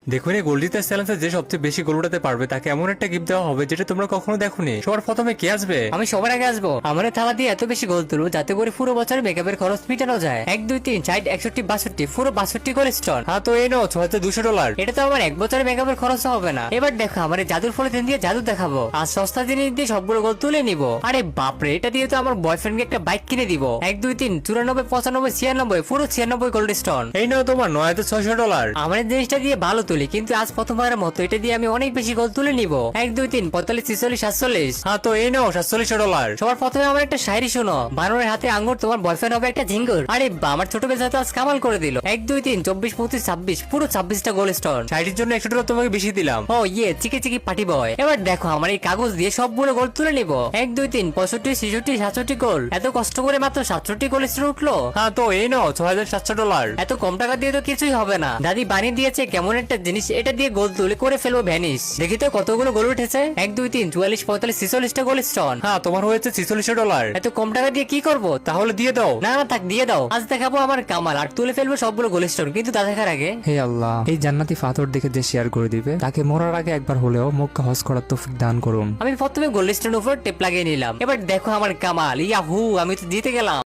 দেখুন এই গোল্ডিতে চ্যালেঞ্জে যে সবচেয়ে বেশি গোল উঠাতে পারবে তাকে এমন একটা গিফট দেওয়া হবে যেটা তোমরা কখনো দেখোনি। সবার প্রথমে কে আসবে? আমি সবার আগে আসবো। আমার এই থালা দিয়ে এত বেশি গোল তুলো যাতে করে পুরো বছরের মেকআপের খরচ মিটানো যায়। 1 2 3 4 61 62 পুরো 62 গোল স্টোন। হ্যাঁ তো এই নাও $6200। এটা তো আমার এক বছরের মেকআপের খরচ হবে না। এবার দেখো আমার এই জাদুর পলিথিন দিয়ে জাদু দেখাবো আর সস্তা জিনিস দিয়ে সবগুলো গোল তুলে নিব। আরে বাপরে, এটা দিয়ে তো আমার বয়ফ্রেন্ডকে একটা বাইক কিনে দিব। 1 2 3 94 95 96 পুরো 96 গোল্ড স্টোন। এই নাও তোমার $9600। আমার এই জিনিসটা দিয়ে ভালো তুলি, কিন্তু আজ প্রথমবারের মতো এটা দিয়ে আমি অনেক বেশি গোল তুলে নিব। 1 2 3 45 46 47। হ্যাঁ তো এই নাও $4700। সবার প্রথমে আমার একটা শায়রি শোনো। বানরের হাতে আঙ্গুর, তোমার বয়ফ্রেন্ড হবে একটা ঝিঙ্গুর। আরে আমার ছোট বেজা তো আজ কামাল করে দিল। 1 2 3 24 25 26 পুরো 26টা গোল স্টোন। শাড়ির জন্য $100 তোমাকে বেশি দিলাম। ও ইয়ে, চিকে চিকি পার্টি বয়। এবার দেখো আমার এই কাগজ দিয়ে সবগুলো গোল তুলে নিব। 1 2 3 65 66 67 গোল। এত কষ্ট করে মাত্র 67 গোল স্টোর উঠলো। হ্যাঁ তো এই নাও $6700। এত কম টাকা দিয়ে তো কিছুই হবে না। দাদি বানিয়ে দিয়েছে কেমন একটা জিনিস, এটা দিয়ে গোল তুলে করে ফেলবো ভ্যানিশ। দেখি তো কতগুলো গোল উঠেছে। 1 2 3 44 45 46টা গোল স্টোন। হ্যাঁ তোমার হয়েছে $4600। এত কম টাকা দিয়ে কি করব? তাহলে দিয়ে দাও। না না থাক, দিয়ে দাও। আজ দেখাবো আমার কামাল আর তুলে ফেলবো সবগুলো গোল স্টোন। কিন্তু তা দেখার আগে হে আল্লাহ, এই জান্নাতি পাথর দেখে যে শেয়ার করে দিবে তাকে মরার আগে একবার হলেও মক্কা হজ করার তৌফিক দান করুন। আমি প্রথমে গোল স্টোন উপর টেপ লাগিয়ে নিলাম। এবার দেখো আমার কামাল। ইয়াহু, আমি তো জিতে গেলাম।